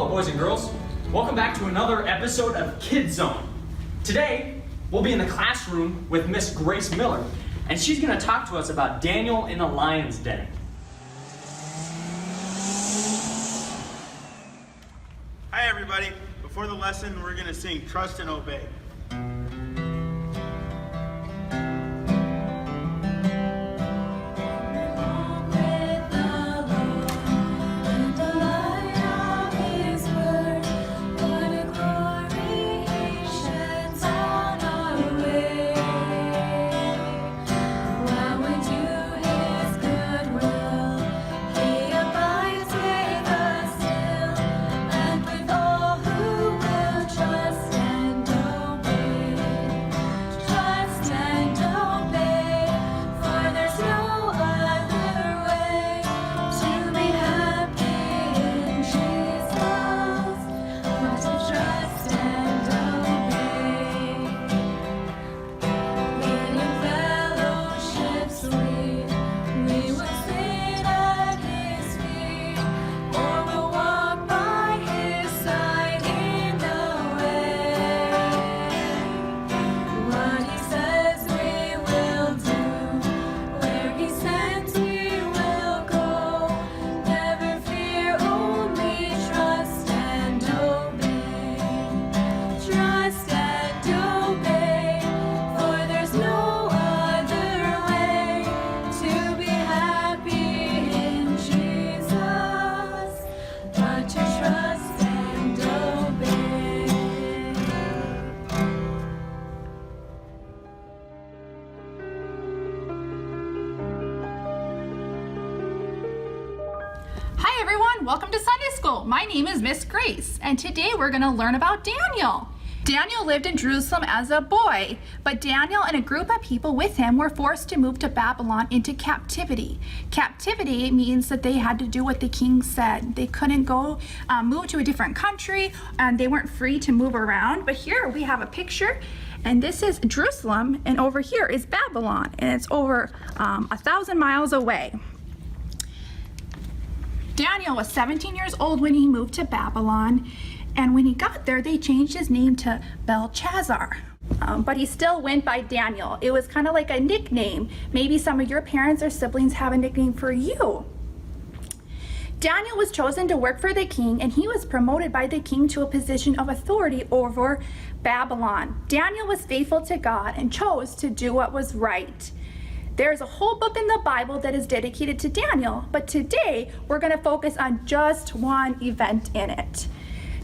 boys and girls. Welcome back to another episode of Kid Zone. Today, we'll be in the classroom with Miss Grace Miller, and she's going to talk to us about Daniel in the lion's den. Hi everybody. Before the lesson, we're going to sing Trust and Obey. Hi everyone, welcome to Sunday School. My name is Miss Grace, and today we're going to learn about Daniel. Daniel lived in Jerusalem as a boy, but Daniel and a group of people with him were forced to move to Babylon into captivity. Captivity means that they had to do what the king said. They couldn't go move to a different country, and they weren't free to move around. But here we have a picture, and this is Jerusalem, and over here is Babylon, and it's over 1,000 miles away. Daniel was 17 years old when he moved to Babylon, and when he got there, they changed his name to Belshazzar. But he still went by Daniel. It was kind of like a nickname. Maybe some of your parents or siblings have a nickname for you. Daniel was chosen to work for the king, and he was promoted by the king to a position of authority over Babylon. Daniel was faithful to God and chose to do what was right. There's a whole book in the Bible that is dedicated to Daniel, but today we're going to focus on just one event in it.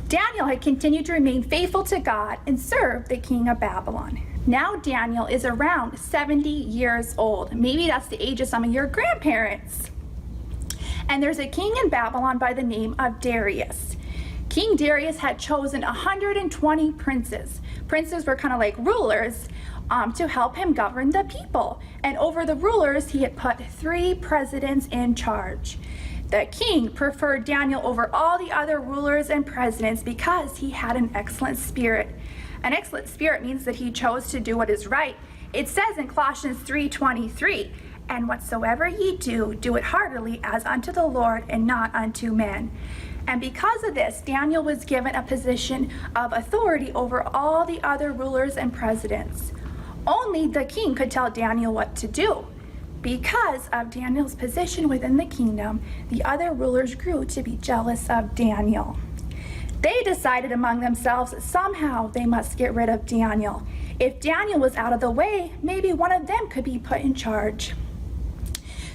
Daniel had continued to remain faithful to God and serve the king of Babylon. Now Daniel is around 70 years old. Maybe that's the age of some of your grandparents. And there's a king in Babylon by the name of Darius. King Darius had chosen 120 princes. Princes were kind of like rulers to help him govern the people. And over the rulers, he had put 3 presidents in charge. The king preferred Daniel over all the other rulers and presidents because he had an excellent spirit. An excellent spirit means that he chose to do what is right. It says in Colossians 3:23, "And whatsoever ye do, do it heartily as unto the Lord and not unto men." And because of this, Daniel was given a position of authority over all the other rulers and presidents. Only the king could tell Daniel what to do. Because of Daniel's position within the kingdom, the other rulers grew to be jealous of Daniel. They decided among themselves that somehow they must get rid of Daniel. If Daniel was out of the way, maybe one of them could be put in charge.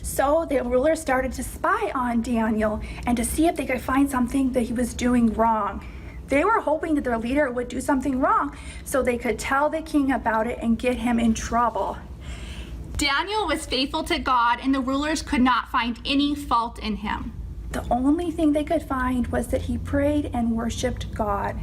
So the rulers started to spy on Daniel and to see if they could find something that he was doing wrong. They were hoping that their leader would do something wrong so they could tell the king about it and get him in trouble. Daniel was faithful to God, and the rulers could not find any fault in him. The only thing they could find was that he prayed and worshiped God.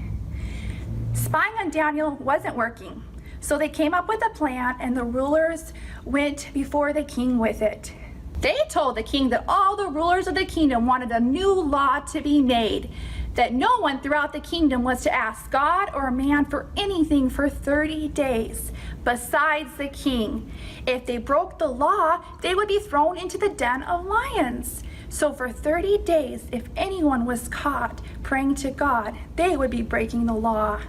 Spying on Daniel wasn't working, so they came up with a plan, and the rulers went before the king with it. They told the king that all the rulers of the kingdom wanted a new law to be made, that no one throughout the kingdom was to ask God or man for anything for 30 days besides the king. If they broke the law, they would be thrown into the den of lions. So for 30 days, if anyone was caught praying to God, they would be breaking the law.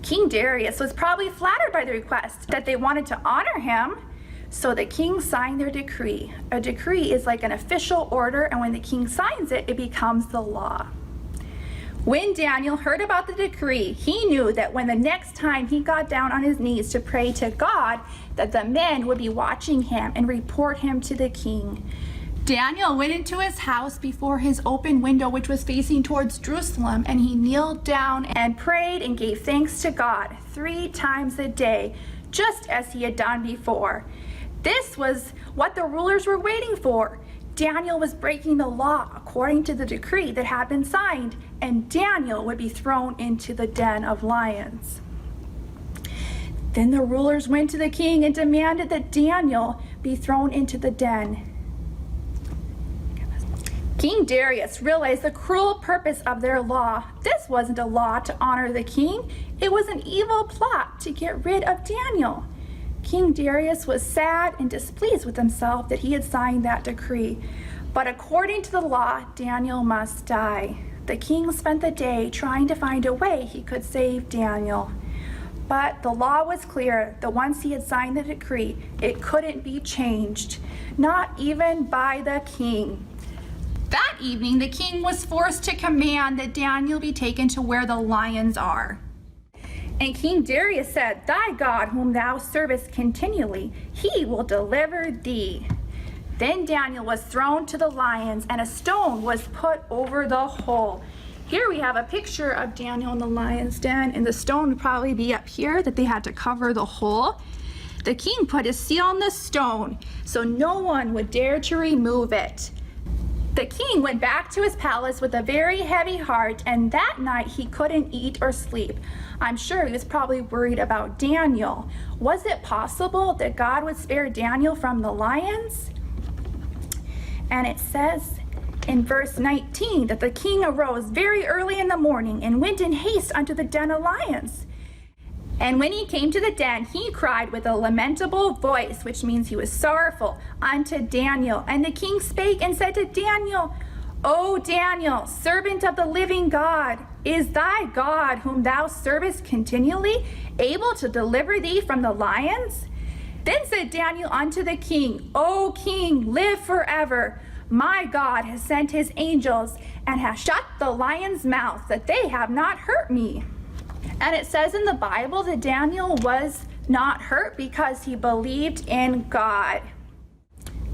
King Darius was probably flattered by the request that they wanted to honor him. So the king signed their decree. A decree is like an official order, and when the king signs it, it becomes the law. When Daniel heard about the decree, he knew that when the next time he got down on his knees to pray to God, that the men would be watching him and report him to the king. Daniel went into his house before his open window, which was facing towards Jerusalem, and he kneeled down and prayed and gave thanks to God 3 times a day, just as he had done before. This was what the rulers were waiting for. Daniel was breaking the law according to the decree that had been signed, and Daniel would be thrown into the den of lions. Then the rulers went to the king and demanded that Daniel be thrown into the den. King Darius realized the cruel purpose of their law. This wasn't a law to honor the king. It was an evil plot to get rid of Daniel. King Darius was sad and displeased with himself that he had signed that decree. But according to the law, Daniel must die. The king spent the day trying to find a way he could save Daniel. But the law was clear that once he had signed the decree, it couldn't be changed, not even by the king. That evening, the king was forced to command that Daniel be taken to where the lions are. And King Darius said, "Thy God, whom thou servest continually, he will deliver thee." Then Daniel was thrown to the lions, and a stone was put over the hole. Here we have a picture of Daniel in the lion's den, and the stone would probably be up here that they had to cover the hole. The king put his seal on the stone, so no one would dare to remove it. The king went back to his palace with a very heavy heart, and that night he couldn't eat or sleep. I'm sure he was probably worried about Daniel. Was it possible that God would spare Daniel from the lions? And it says in verse 19 that the king arose very early in the morning and went in haste unto the den of lions. And when he came to the den, he cried with a lamentable voice, which means he was sorrowful, unto Daniel. And the king spake and said to Daniel, O Daniel, servant of the living God, is thy God, whom thou servest continually, able to deliver thee from the lions? Then said Daniel unto the king, O king, live forever. My God has sent his angels and has shut the lions' mouths, that they have not hurt me. And it says in the Bible that Daniel was not hurt because he believed in God.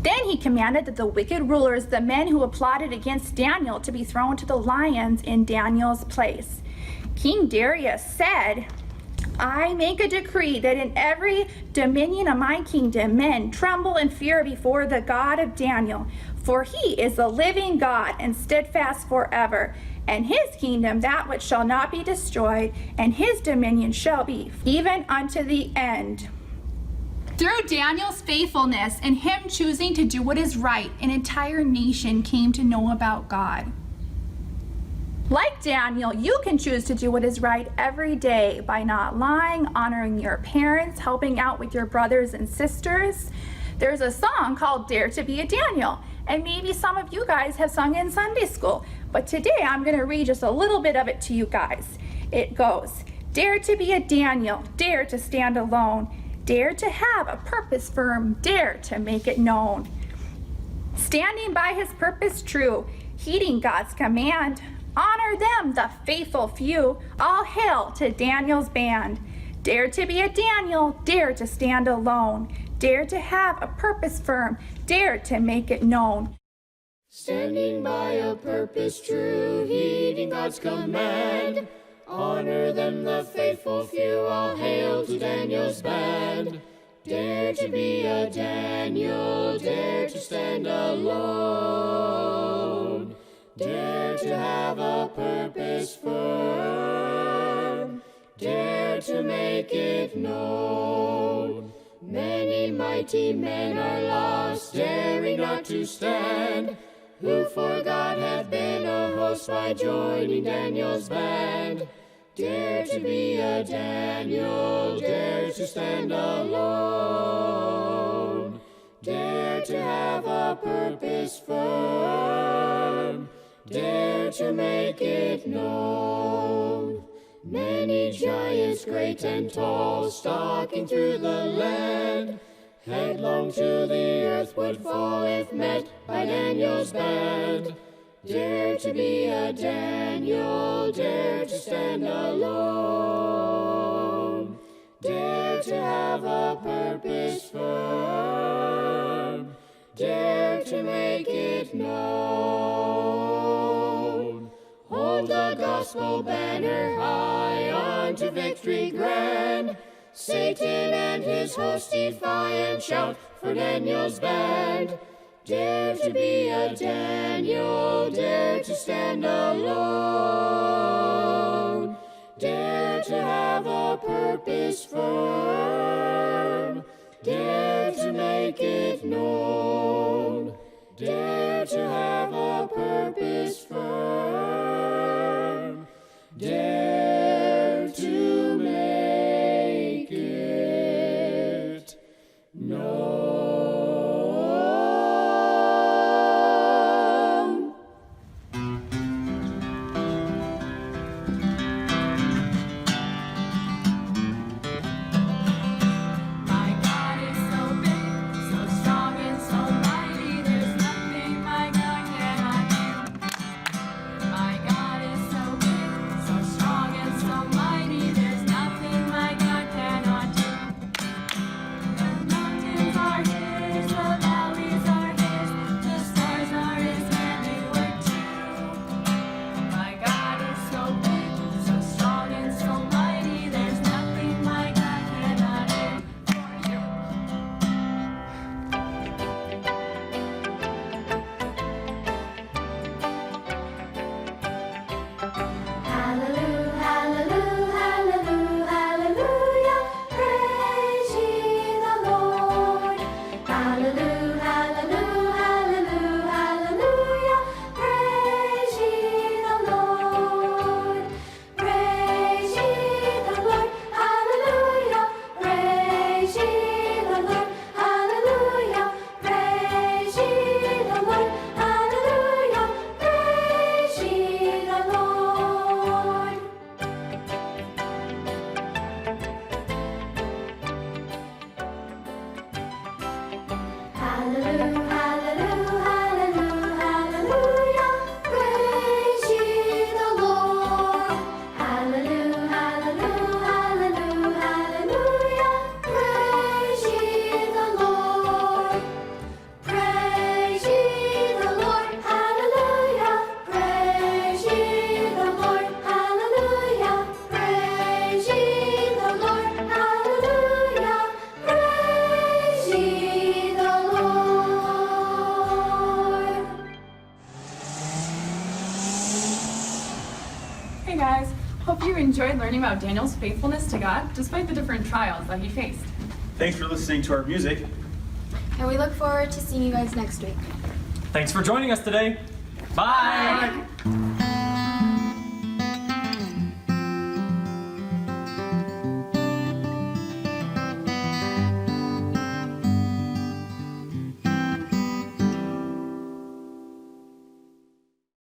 Then he commanded that the wicked rulers, the men who plotted against Daniel, to be thrown to the lions in Daniel's place. King Darius said, I make a decree that in every dominion of my kingdom men tremble and fear before the God of Daniel, for he is the living God and steadfast forever. And his kingdom that which shall not be destroyed, and his dominion shall be even unto the end. Through Daniel's faithfulness and him choosing to do what is right, an entire nation came to know about God. Like Daniel, you can choose to do what is right every day by not lying, honoring your parents, helping out with your brothers and sisters. There's a song called Dare to be a Daniel, and maybe some of you guys have sung in Sunday school, but today I'm going to read just a little bit of it to you guys. It goes, dare to be a Daniel, dare to stand alone, dare to have a purpose firm, dare to make it known. Standing by his purpose true, heeding God's command, honor them, the faithful few, all hail to Daniel's band. Dare to be a Daniel, dare to stand alone, dare to have a purpose firm, dare to make it known. Standing by a purpose true, heeding God's command, honor them, the faithful few, all hail to Daniel's band. Dare to be a Daniel, dare to stand alone, dare to have a purpose firm, dare to make it known. Many mighty men are lost, daring not to stand, who for God have been a host by joining Daniel's band. Dare to be a Daniel, dare to stand alone, dare to have a a purpose firm. Dare to make it known. Many giants great and tall, stalking through the land, headlong to the earth would fall if met by Daniel's band. Dare to be a Daniel, dare to stand alone. Dare to have a purpose firm. Dare to make it known. Hold the gospel banner high unto victory grand. Satan and his host defy and shout for Daniel's band. Dare to be a Daniel, dare to stand alone. Dare to have a purpose firm. Dare to make it known. Dare to have a purpose firm. Dare to make it known. Hey guys, hope you enjoyed learning about Daniel's faithfulness to God despite the different trials that he faced. Thanks for listening to our music. And we look forward to seeing you guys next week. Thanks for joining us today. Bye. Bye.